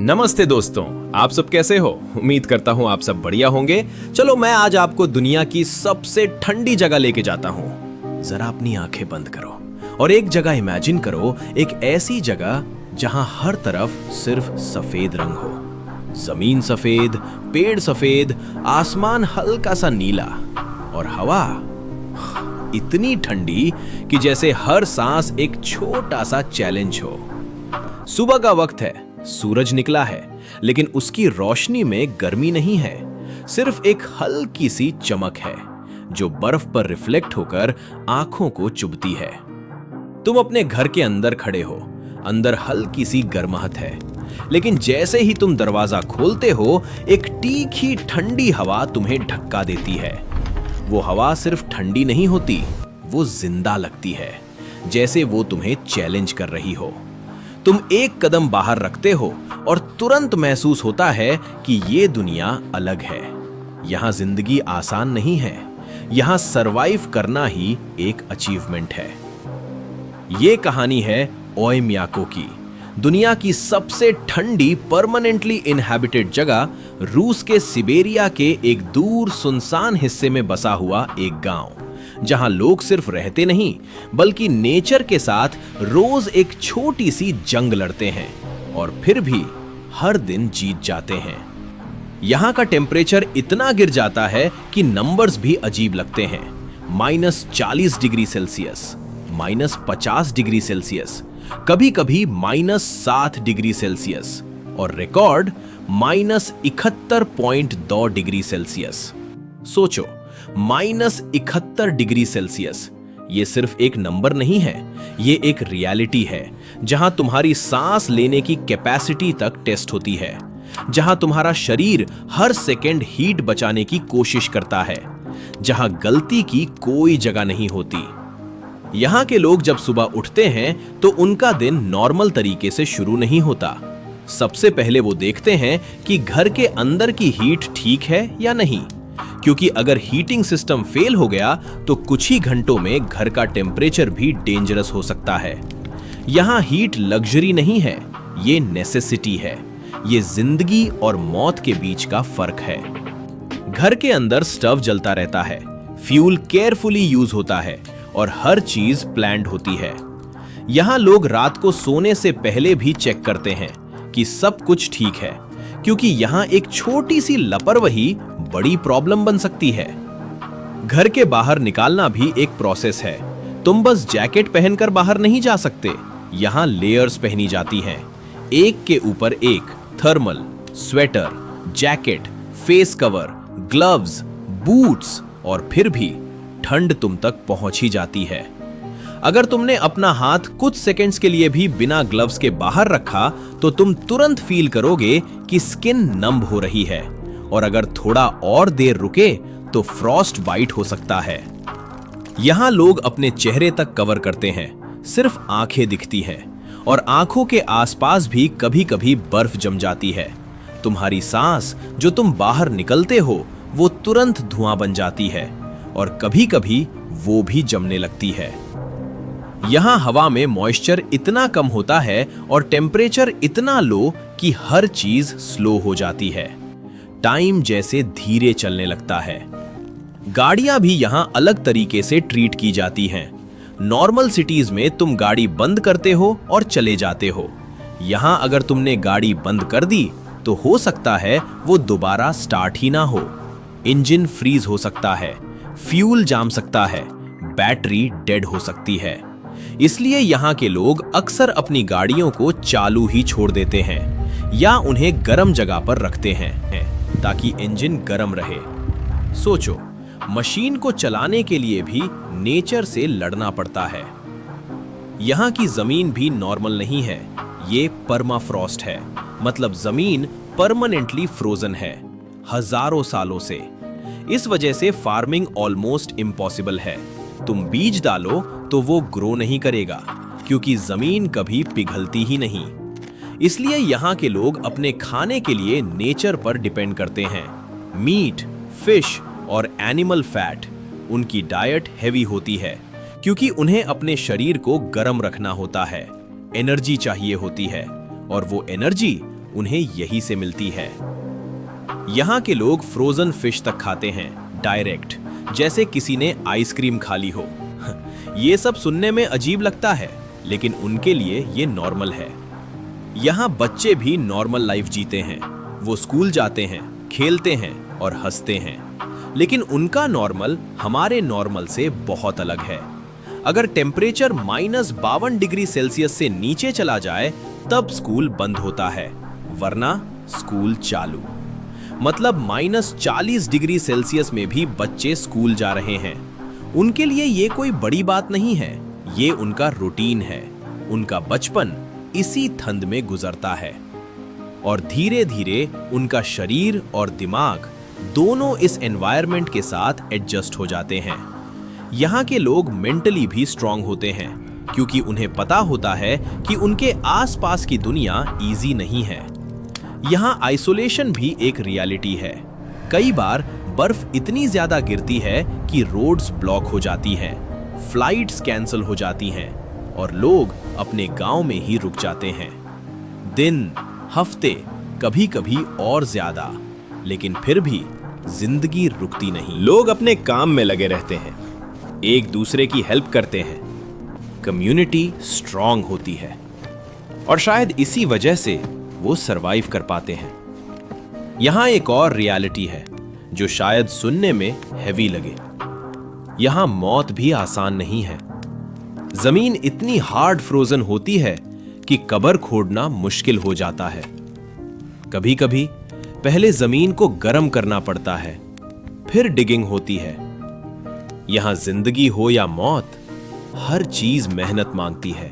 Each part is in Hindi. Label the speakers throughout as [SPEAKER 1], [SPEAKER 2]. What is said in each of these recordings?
[SPEAKER 1] नमस्ते दोस्तों, आप सब कैसे हो? उम्मीद करता हूँ आप सब बढ़िया होंगे। चलो मैं आज आपको दुनिया की सबसे ठंडी जगह लेके जाता हूँ। जरा अपनी आंखें बंद करो और एक जगह इमेजिन करो, एक ऐसी जगह जहां हर तरफ सिर्फ सफेद रंग हो। जमीन सफेद, पेड़ सफेद, आसमान हल्का सा नीला और हवा इतनी ठंडी कि जैसे हर सांस एक छोटा सा चैलेंज हो। सुबह का वक्त है, सूरज निकला है, लेकिन उसकी रोशनी में गर्मी नहीं है, सिर्फ एक हल्की सी चमक है जो बर्फ पर रिफ्लेक्ट होकर आंखों को चुभती है। तुम अपने घर के अंदर खड़े हो, अंदर हल्की सी गर्माहट है, लेकिन जैसे ही तुम दरवाजा खोलते हो, एक तीखी ठंडी हवा तुम्हें धक्का देती है। वो हवा सिर्फ ठंडी नहीं होती, वो जिंदा लगती है, जैसे वो तुम्हें चैलेंज कर रही हो। तुम एक कदम बाहर रखते हो और तुरंत महसूस होता है कि ये दुनिया अलग है। यहां जिंदगी आसान नहीं है, यहां सरवाइव करना ही एक अचीवमेंट है। ये कहानी है ओयम्याको की, दुनिया की सबसे ठंडी परमानेंटली इनहैबिटेड जगह, रूस के सिबेरिया के एक दूर सुनसान हिस्से में बसा हुआ एक गांव, जहां लोग सिर्फ रहते नहीं बल्कि नेचर के साथ रोज एक छोटी सी जंग लड़ते हैं और फिर भी हर दिन जीत जाते हैं। यहां का टेम्परेचर इतना गिर जाता है कि नंबर्स भी अजीब लगते हैं। -40 डिग्री सेल्सियस, -50 डिग्री सेल्सियस, कभी कभी -7 डिग्री सेल्सियस और रिकॉर्ड -71.2 डिग्री सेल्सियस। सोचो, -71 डिग्री सेल्सियस, ये सिर्फ एक नंबर नहीं है, ये एक रियलिटी है जहां तुम्हारी सांस लेने की कैपेसिटी तक टेस्ट होती है, जहां तुम्हारा शरीर हर सेकंड हीट बचाने की कोशिश करता है, जहां गलती की कोई जगह नहीं होती। यहां के लोग जब सुबह उठते हैं तो उनका दिन नॉर्मल तरीके से शुरू नहीं होता। सबसे पहले वो देखते हैं कि घर के अंदर की हीट ठीक है या नहीं, क्योंकि अगर हीटिंग सिस्टम फेल हो गया तो कुछ ही घंटों में घर का टेम्परेचर भी डेंजरस हो सकता है। यहां हीट लग्जरी नहीं है, ये नेसेसिटी है, ये जिंदगी और मौत के बीच का फर्क है। घर के अंदर स्टव जलता रहता है, फ्यूल केयरफुली यूज होता है और हर चीज प्लान्ड होती है। यहां लोग रात को सोने से पहले भी चेक करते हैं कि सब कुछ ठीक है, क्योंकि यहां एक छोटी सी लापरवाही बड़ी प्रॉब्लम बन सकती है। घर के बाहर निकालना भी एक प्रोसेस है। तुम बस जैकेट पहनकर बाहर नहीं जा सकते, यहां लेयर्स पहनी जाती हैं, एक के ऊपर एक, thermal, sweater, jacket, face cover, gloves, boots और फिर भी ठंड तुम तक पहुंच ही जाती है। अगर तुमने अपना हाथ कुछ सेकंड्स के लिए भी बिना ग्लव्स के बाहर रखा तो तुम तुरंत फील करोगे कि स्किन नंब हो रही है, और अगर थोड़ा और देर रुके तो फ्रॉस्ट बाइट हो सकता है। यहां लोग अपने चेहरे तक कवर करते हैं, सिर्फ आंखें दिखती हैं और आंखों के आसपास भी कभी कभी बर्फ जम जाती है। तुम्हारी सांस जो तुम बाहर निकलते हो वो तुरंत धुआं बन जाती है और कभी कभी वो भी जमने लगती है। यहां हवा में मॉइस्चर इतना कम होता है और टेम्परेचर इतना लो कि हर चीज स्लो हो जाती है, टाइम जैसे धीरे चलने लगता है। गाड़ियां भी यहां अलग तरीके से ट्रीट की जाती हैं। नॉर्मल सिटीज में तुम गाड़ी बंद करते हो और चले जाते हो, यहां अगर तुमने गाड़ी बंद कर दी तो हो सकता है वो दोबारा स्टार्ट ही ना हो। इंजन फ्रीज हो सकता है, फ्यूल जाम सकता है, बैटरी डेड हो सकती है। इसलिए यहाँ के लोग अक्सर अपनी गाड़ियों को चालू ही छोड़ देते हैं या उन्हें गर्म जगह पर रखते हैं ताकि इंजन गर्म रहे। सोचो, मशीन को चलाने के लिए भी नेचर से लड़ना पड़ता है। यहाँ की जमीन भी नॉर्मल नहीं है, ये परमाफ्रॉस्ट है, मतलब जमीन परमानेंटली फ्रोजन है, हजारों सालों से। इस वजह से फार्मिंग ऑलमोस्ट इम्पॉसिबल है। तुम बीज डालो तो वो ग्रो नहीं करेगा, क्योंकि जमीन कभी पिघलती ही नहीं। इसलिए यहाँ के लोग अपने खाने के लिए नेचर पर डिपेंड करते हैं। मीट, फिश और एनिमल फैट, उनकी डाइट हेवी होती है क्योंकि उन्हें अपने शरीर को गर्म रखना होता है, एनर्जी चाहिए होती है, और वो एनर्जी उन्हें यही से मिलती है। यहाँ के लोग फ्रोजन फिश तक खाते हैं डायरेक्ट, जैसे किसी ने आइसक्रीम खा ली हो। ये सब सुनने में अजीब लगता है, लेकिन उनके लिए ये नॉर्मल है। यहाँ बच्चे भी नॉर्मल लाइफ जीते हैं। वो स्कूल जाते हैं, खेलते हैं और हंसते हैं, लेकिन उनका नॉर्मल हमारे नॉर्मल से बहुत अलग है। अगर टेम्परेचर -52 डिग्री सेल्सियस से नीचे चला जाए तब स्कूल बंद होता है, वरना स्कूल चालू। मतलब -40 डिग्री सेल्सियस में भी बच्चे स्कूल जा रहे हैं। उनके लिए ये कोई बड़ी बात नहीं है, ये उनका रूटीन है। उनका बचपन इसी ठंड में गुजरता है और धीरे धीरे उनका शरीर और दिमाग दोनों इस एनवायरनमेंट के साथ एडजस्ट हो जाते हैं। यहाँ के लोग मेंटली भी स्ट्रांग होते हैं, क्योंकि उन्हें पता होता है कि उनके आसपास की दुनिया इजी नहीं है। यहाँ आइसोलेशन भी एक रियलिटी है। कई बार बर्फ इतनी ज्यादा गिरती है कि रोड्स ब्लॉक हो जाती हैं, फ्लाइट्स कैंसिल हो जाती हैं और लोग अपने गांव में ही रुक जाते हैं। दिन, हफ्ते, कभी कभी और ज्यादा, लेकिन फिर भी जिंदगी रुकती नहीं। लोग अपने काम में लगे रहते हैं, एक दूसरे की हेल्प करते हैं, कम्युनिटी स्ट्रांग होती है और शायद इसी वजह से वो सरवाइव कर पाते हैं। यहाँ एक और रियलिटी है जो शायद सुनने में हैवी लगे। यहाँ मौत भी आसान नहीं है। जमीन इतनी हार्ड फ्रोजन होती है कि कब्र खोदना मुश्किल हो जाता है। कभी कभी पहले जमीन को गर्म करना पड़ता है, फिर डिगिंग होती है। यहां जिंदगी हो या मौत, हर चीज मेहनत मांगती है।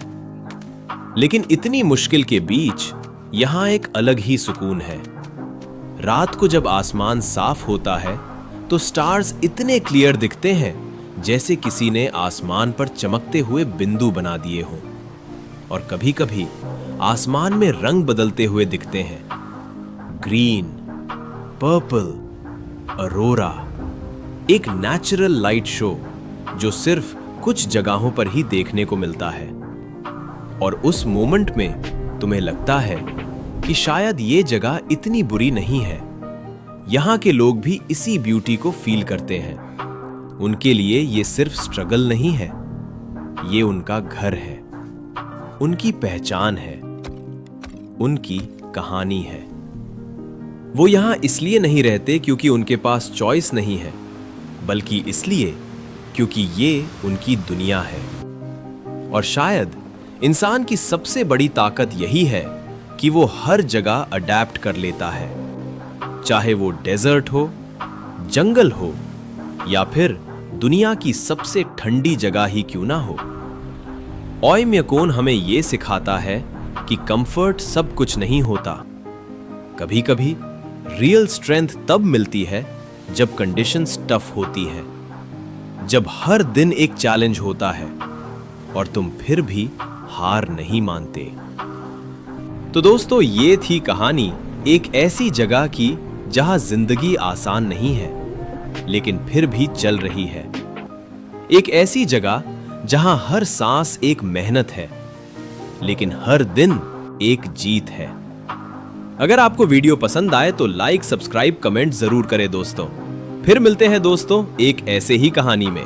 [SPEAKER 1] लेकिन इतनी मुश्किल के बीच यहां एक अलग ही सुकून है। रात को जब आसमान साफ होता है तो स्टार्स इतने क्लियर दिखते हैं जैसे किसी ने आसमान पर चमकते हुए बिंदु बना दिए हों। और कभी कभी आसमान में रंग बदलते हुए दिखते हैं, ग्रीन, पर्पल, अरोरा। एक नेचुरल लाइट शो जो सिर्फ कुछ जगहों पर ही देखने को मिलता है। और उस मोमेंट में तुम्हें लगता है कि शायद ये जगह इतनी बुरी नहीं है। यहां के लोग भी इसी ब्यूटी को फील करते हैं। उनके लिए ये सिर्फ स्ट्रगल नहीं है, ये उनका घर है, उनकी पहचान है, उनकी कहानी है। वो यहां इसलिए नहीं रहते क्योंकि उनके पास चॉइस नहीं है, बल्कि इसलिए क्योंकि ये उनकी दुनिया है। और शायद इंसान की सबसे बड़ी ताकत यही है कि वो हर जगह अडैप्ट कर लेता है, चाहे वो डेजर्ट हो, जंगल हो या फिर दुनिया की सबसे ठंडी जगह ही क्यों ना हो। ओयम्याकोन हमें ये सिखाता है कि कंफर्ट सब कुछ नहीं होता। कभी कभी रियल स्ट्रेंथ तब मिलती है जब कंडीशंस टफ होती है, जब हर दिन एक चैलेंज होता है और तुम फिर भी हार नहीं मानते। तो दोस्तों, ये थी कहानी एक ऐसी जगह की जहां जिंदगी आसान नहीं है, लेकिन फिर भी चल रही है। एक ऐसी जगह जहां हर सांस एक मेहनत है, लेकिन हर दिन एक जीत है। अगर आपको वीडियो पसंद आए तो लाइक, सब्सक्राइब, कमेंट जरूर करें दोस्तों। फिर मिलते हैं दोस्तों एक ऐसे ही कहानी में।